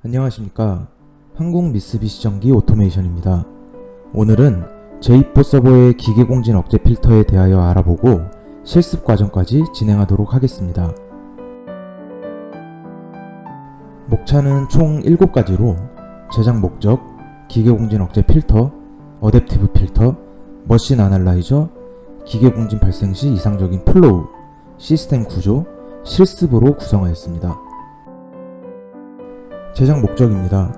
안녕하십니까. 한국 미쓰비시 전기 오토메이션입니다. 오늘은 J4 서버의 기계공진 억제 필터에 대하여 알아보고 실습 과정까지 진행하도록 하겠습니다. 목차는 총 7가지로 제작 목적, 기계공진 억제 필터, 어댑티브 필터, 머신 애널라이저, 기계공진 발생 시 이상적인 플로우, 시스템 구조, 실습으로 구성하였습니다. 제작 목적입니다.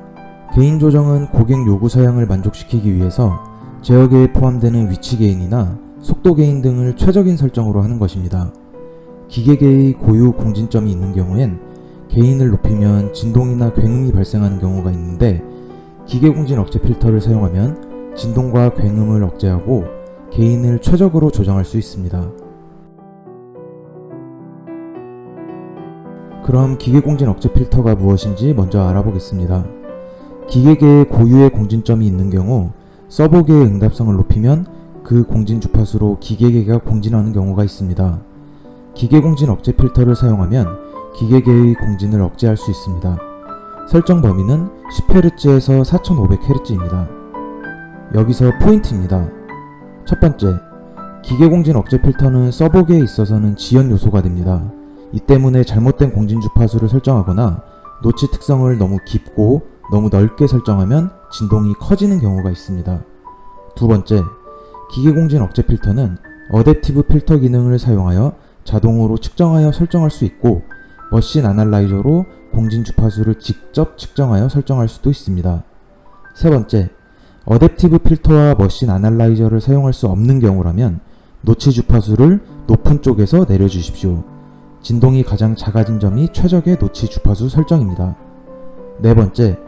개인 조정은 고객 요구 사양을 만족시키기 위해서 제어계에 포함되는 위치 개인이나 속도 개인 등을 최적인 설정으로 하는 것입니다. 기계계의 고유 공진점이 있는 경우엔 개인을 높이면 진동이나 굉음이 발생하는 경우가 있는데 기계공진 억제 필터를 사용하면 진동과 굉음을 억제하고 개인을 최적으로 조정할 수 있습니다. 그럼 기계공진 억제 필터가 무엇인지 먼저 알아보겠습니다. 기계계에 고유의 공진점이 있는 경우 서버계의 응답성을 높이면 그 공진 주파수로 기계계가 공진하는 경우가 있습니다. 기계공진 억제 필터를 사용하면 기계계의 공진을 억제할 수 있습니다. 설정 범위는 10Hz에서 4500Hz입니다. 여기서 포인트입니다. 첫 번째, 기계공진 억제 필터는 서버계에 있어서는 지연 요소가 됩니다. 이 때문에 잘못된 공진 주파수를 설정하거나 노치 특성을 너무 깊고 너무 넓게 설정하면 진동이 커지는 경우가 있습니다. 두 번째, 기계공진 억제 필터는 어댑티브 필터 기능을 사용하여 자동으로 측정하여 설정할 수 있고 머신 애널라이저로 공진 주파수를 직접 측정하여 설정할 수도 있습니다. 세 번째, 어댑티브 필터와 머신 애널라이저를 사용할 수 없는 경우라면 노치 주파수를 높은 쪽에서 내려주십시오. 진동이 가장 작아진 점이 최적의 노치 주파수 설정입니다. 네 번째,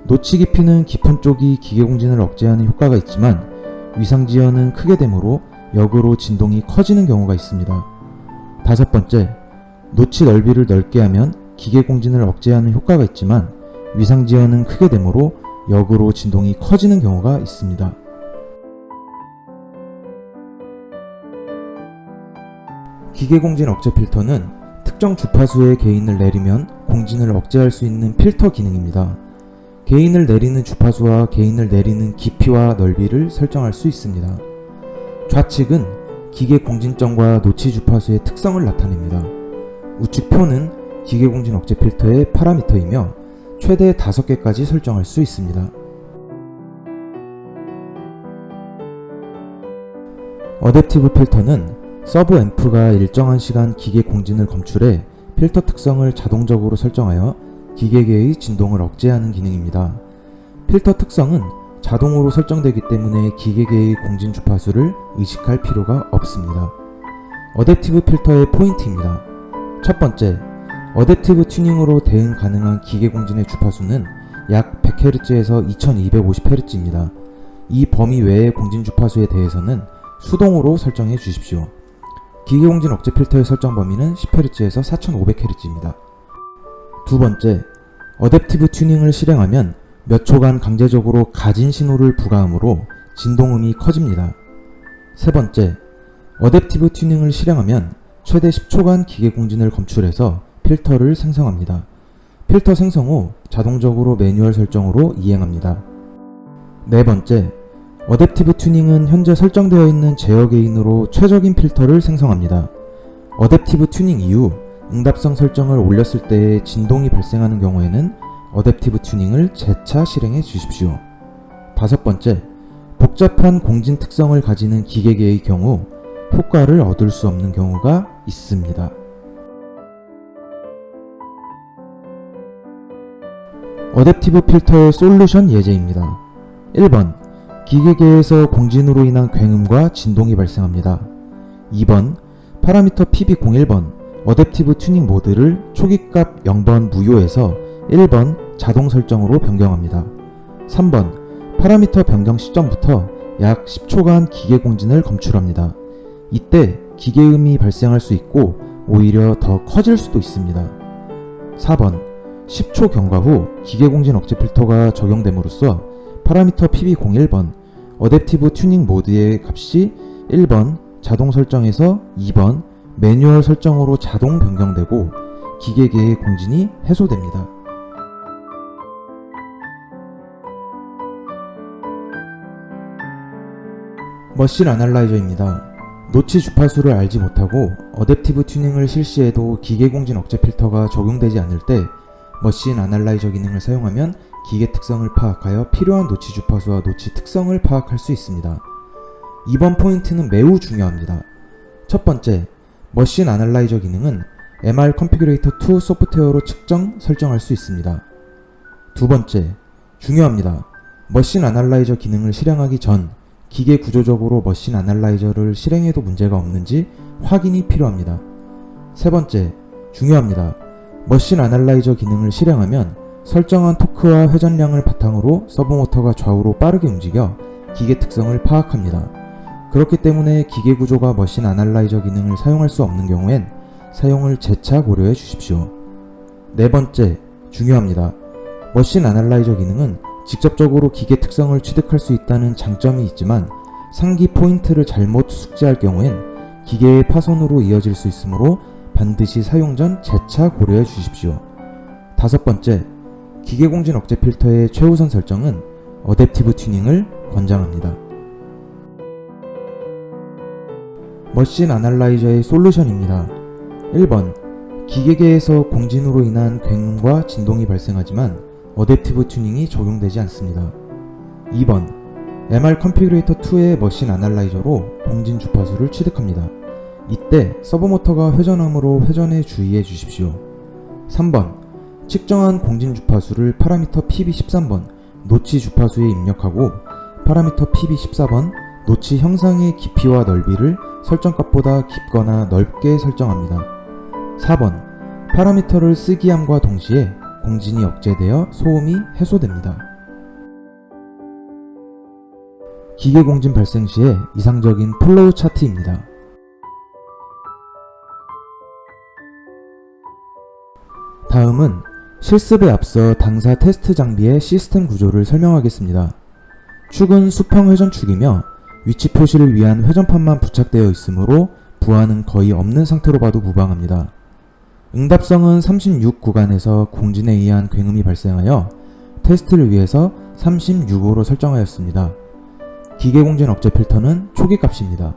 노치 깊이는 깊은 쪽이 기계공진을 억제하는 효과가 있지만 위상지연은 크게 되므로 역으로 진동이 커지는 경우가 있습니다. 다섯 번째, 노치 넓이를 넓게 하면 기계공진을 억제하는 효과가 있지만 위상지연은 크게 되므로 역으로 진동이 커지는 경우가 있습니다. 기계공진 억제 필터는 특정 주파수의 게인을 내리면 공진을 억제할 수 있는 필터 기능입니다. 게인을 내리는 주파수와 게인을 내리는 깊이와 넓이를 설정할 수 있습니다. 좌측은 기계 공진점과 노치 주파수의 특성을 나타냅니다. 우측표는 기계공진 억제 필터의 파라미터이며 최대 5개까지 설정할 수 있습니다. 어댑티브 필터는 서브 앰프가 일정한 시간 기계 공진을 검출해 필터 특성을 자동적으로 설정하여 기계계의 진동을 억제하는 기능입니다. 필터 특성은 자동으로 설정되기 때문에 기계계의 공진 주파수를 의식할 필요가 없습니다. 어댑티브 필터의 포인트입니다. 첫 번째, 어댑티브 튜닝으로 대응 가능한 기계 공진의 주파수는 약 100Hz에서 2250Hz입니다. 이 범위 외의 공진 주파수에 대해서는 수동으로 설정해 주십시오. 기계공진 억제 필터의 설정 범위는 10Hz에서 4500Hz입니다. 두 번째, 어댑티브 튜닝을 실행하면 몇 초간 강제적으로 가진 신호를 부과하므로 진동음이 커집니다. 세 번째, 어댑티브 튜닝을 실행하면 최대 10초간 기계공진을 검출해서 필터를 생성합니다. 필터 생성 후 자동적으로 매뉴얼 설정으로 이행합니다. 네 번째, 어댑티브 튜닝은 현재 설정되어 있는 제어 게인으로 최적인 필터를 생성합니다. 어댑티브 튜닝 이후 응답성 설정을 올렸을 때에 진동이 발생하는 경우에는 어댑티브 튜닝을 재차 실행해 주십시오. 다섯 번째, 복잡한 공진 특성을 가지는 기계계의 경우 효과를 얻을 수 없는 경우가 있습니다. 어댑티브 필터의 솔루션 예제입니다. 1번, 기계계에서 공진으로 인한 굉음과 진동이 발생합니다. 2번, 파라미터 PB01번 어댑티브 튜닝 모드를 초기값 0번 무효에서 1번 자동 설정으로 변경합니다. 3번, 파라미터 변경 시점부터 약 10초간 기계 공진을 검출합니다. 이때 기계음이 발생할 수 있고 오히려 더 커질 수도 있습니다. 4번, 10초 경과 후 기계공진 억제 필터가 적용됨으로써 파라미터 PB01번 어댑티브 튜닝 모드의 값이 1번 자동 설정에서 2번 매뉴얼 설정으로 자동 변경되고 기계계의 공진이 해소됩니다. 머신 애널라이저입니다. 노치 주파수를 알지 못하고 어댑티브 튜닝을 실시해도 기계 공진 억제 필터가 적용되지 않을 때 머신 애널라이저 기능을 사용하면 기계 특성을 파악하여 필요한 노치 주파수와 노치 특성을 파악할 수 있습니다. 이번 포인트는 매우 중요합니다. 첫 번째, 머신 애널라이저 기능은 MR 컨피규레이터 2 소프트웨어로 측정, 설정할 수 있습니다. 두 번째, 중요합니다. 머신 애널라이저 기능을 실행하기 전 기계 구조적으로 머신 애널라이저를 실행해도 문제가 없는지 확인이 필요합니다. 세 번째, 중요합니다. 머신 애널라이저 기능을 실행하면 설정한 토크와 회전량을 바탕으로 서브모터가 좌우로 빠르게 움직여 기계 특성을 파악합니다. 그렇기 때문에 기계 구조가 머신 애널라이저 기능을 사용할 수 없는 경우엔 사용을 재차 고려해 주십시오. 네 번째, 중요합니다. 머신 애널라이저 기능은 직접적으로 기계 특성을 취득할 수 있다는 장점이 있지만 상기 포인트를 잘못 숙지할 경우엔 기계의 파손으로 이어질 수 있으므로 반드시 사용 전 재차 고려해 주십시오. 다섯 번째, 기계 공진 억제 필터의 최우선 설정은 어댑티브 튜닝을 권장합니다. 머신 애널라이저의 솔루션입니다. 1번, 기계계에서 공진으로 인한 굉음과 진동이 발생하지만 어댑티브 튜닝이 적용되지 않습니다. 2번, MR 컨피규레이터 2의 머신 애널라이저로 공진 주파수를 취득합니다. 이때 서브모터가 회전하므로 회전에 주의해 주십시오. 3번, 측정한 공진 주파수를 파라미터 PB13번 노치 주파수에 입력하고 파라미터 PB14번 노치 형상의 깊이와 넓이를 설정값보다 깊거나 넓게 설정합니다. 4번, 파라미터를 쓰기함과 동시에 공진이 억제되어 소음이 해소됩니다. 기계 공진 발생 시의 이상적인 플로우 차트입니다. 다음은 실습에 앞서 당사 테스트 장비의 시스템 구조를 설명하겠습니다. 축은 수평 회전축이며 위치 표시를 위한 회전판만 부착되어 있으므로 부하는 거의 없는 상태로 봐도 무방합니다. 응답성은 36 구간에서 공진에 의한 굉음이 발생하여 테스트를 위해서 36호로 설정하였습니다. 기계 공진 억제 필터는 초기 값입니다.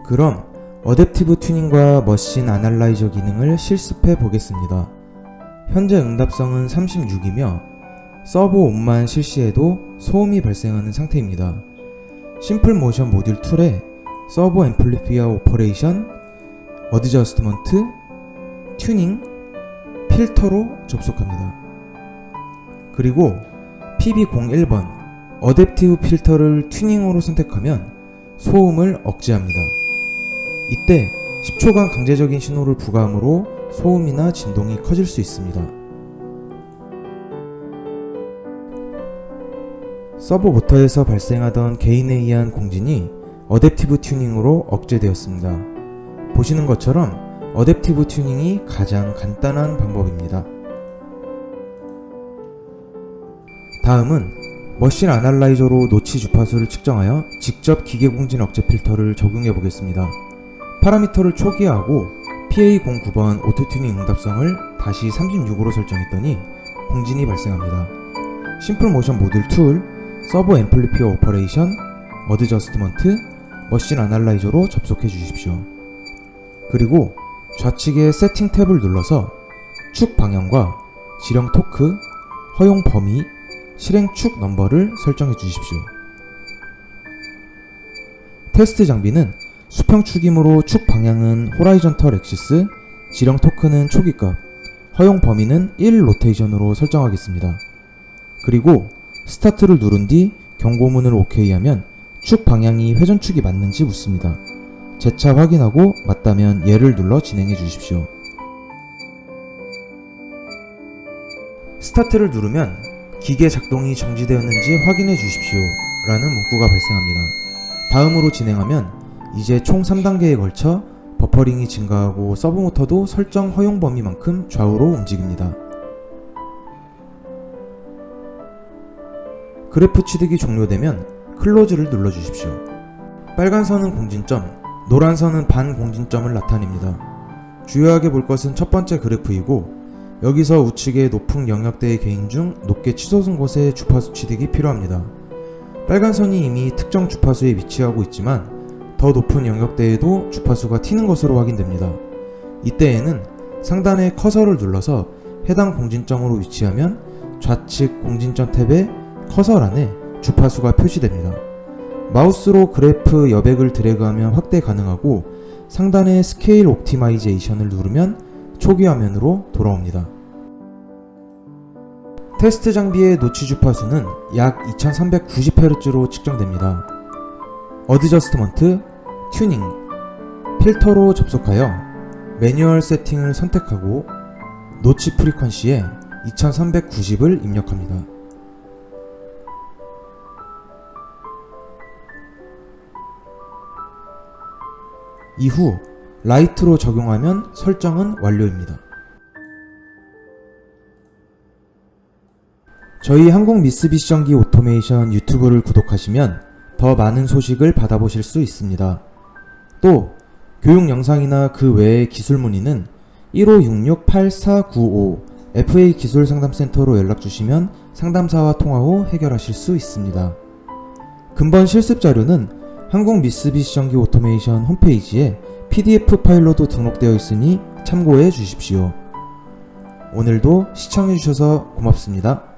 그럼 어댑티브 튜닝과 머신 애널라이저 기능을 실습해 보겠습니다. 현재 응답성은 36이며 서브 온만 실시해도 소음이 발생하는 상태입니다. 심플 모션 모듈 툴에 서브 앰플리피어 오퍼레이션, 어드저스트먼트, 튜닝, 필터로 접속합니다. 그리고 PB01번 어댑티브 필터를 튜닝으로 선택하면 소음을 억제합니다. 이때 10초간 강제적인 신호를 부과하므로 소음이나 진동이 커질 수 있습니다. 서브모터에서 발생하던 개인에 의한 공진이 어댑티브 튜닝으로 억제되었습니다. 보시는 것처럼 어댑티브 튜닝이 가장 간단한 방법입니다. 다음은 머신 애널라이저로 노치 주파수를 측정하여 직접 기계 공진 억제 필터를 적용해 보겠습니다. 파라미터를 초기화하고 PA09번 오토튜닝 응답성을 다시 36으로 설정했더니 공진이 발생합니다. 심플 모션 모듈 툴, 서브 앰플리피어 오퍼레이션, 어드저스트먼트, 머신 애널라이저로 접속해 주십시오. 그리고 좌측의 세팅 탭을 눌러서 축 방향과 지령 토크, 허용 범위, 실행 축 넘버를 설정해 주십시오. 테스트 장비는 수평 축이므로 축 방향은 호라이전털 액시스, 지령 토크는 초기값, 허용 범위는 1 로테이션으로 설정하겠습니다. 그리고 스타트를 누른 뒤 경고문을 OK하면 축 방향이 회전축이 맞는지 묻습니다. 재차 확인하고 맞다면 예를 눌러 진행해 주십시오. 스타트를 누르면 기계 작동이 정지되었는지 확인해 주십시오 라는 문구가 발생합니다. 다음으로 진행하면 이제 총 3단계에 걸쳐 버퍼링이 증가하고 서브모터도 설정 허용 범위만큼 좌우로 움직입니다. 그래프 취득이 종료되면 클로즈를 눌러주십시오. 빨간 선은 공진점, 노란 선은 반공진점을 나타냅니다. 주요하게 볼 것은 첫 번째 그래프이고 여기서 우측의 높은 영역대의 개인 중 높게 치솟은 곳에 주파수 취득이 필요합니다. 빨간 선이 이미 특정 주파수에 위치하고 있지만 더 높은 영역대에도 주파수가 튀는 것으로 확인됩니다. 이때에는 상단의 커서를 눌러서 해당 공진점으로 위치하면 좌측 공진점 탭의 커서란에 주파수가 표시됩니다. 마우스로 그래프 여백을 드래그하면 확대 가능하고 상단의 스케일 옵티마이제이션을 누르면 초기 화면으로 돌아옵니다. 테스트 장비의 노치 주파수는 약 2390Hz로 측정됩니다. 어드저스트먼트, 튜닝, 필터로 접속하여 매뉴얼 세팅을 선택하고 노치 프리퀀시에 2390을 입력합니다. 이후 라이트로 적용하면 설정은 완료입니다. 저희 한국 미쓰비시 전기 오토메이션 유튜브를 구독하시면 더 많은 소식을 받아보실 수 있습니다. 또 교육 영상이나 그 외의 기술 문의는 1566-8495 FA 기술 상담센터로 연락주시면 상담사와 통화 후 해결하실 수 있습니다. 근본 실습 자료는 한국 미쓰비시 전기 오토메이션 홈페이지에 PDF 파일로도 등록되어 있으니 참고해 주십시오. 오늘도 시청해 주셔서 고맙습니다.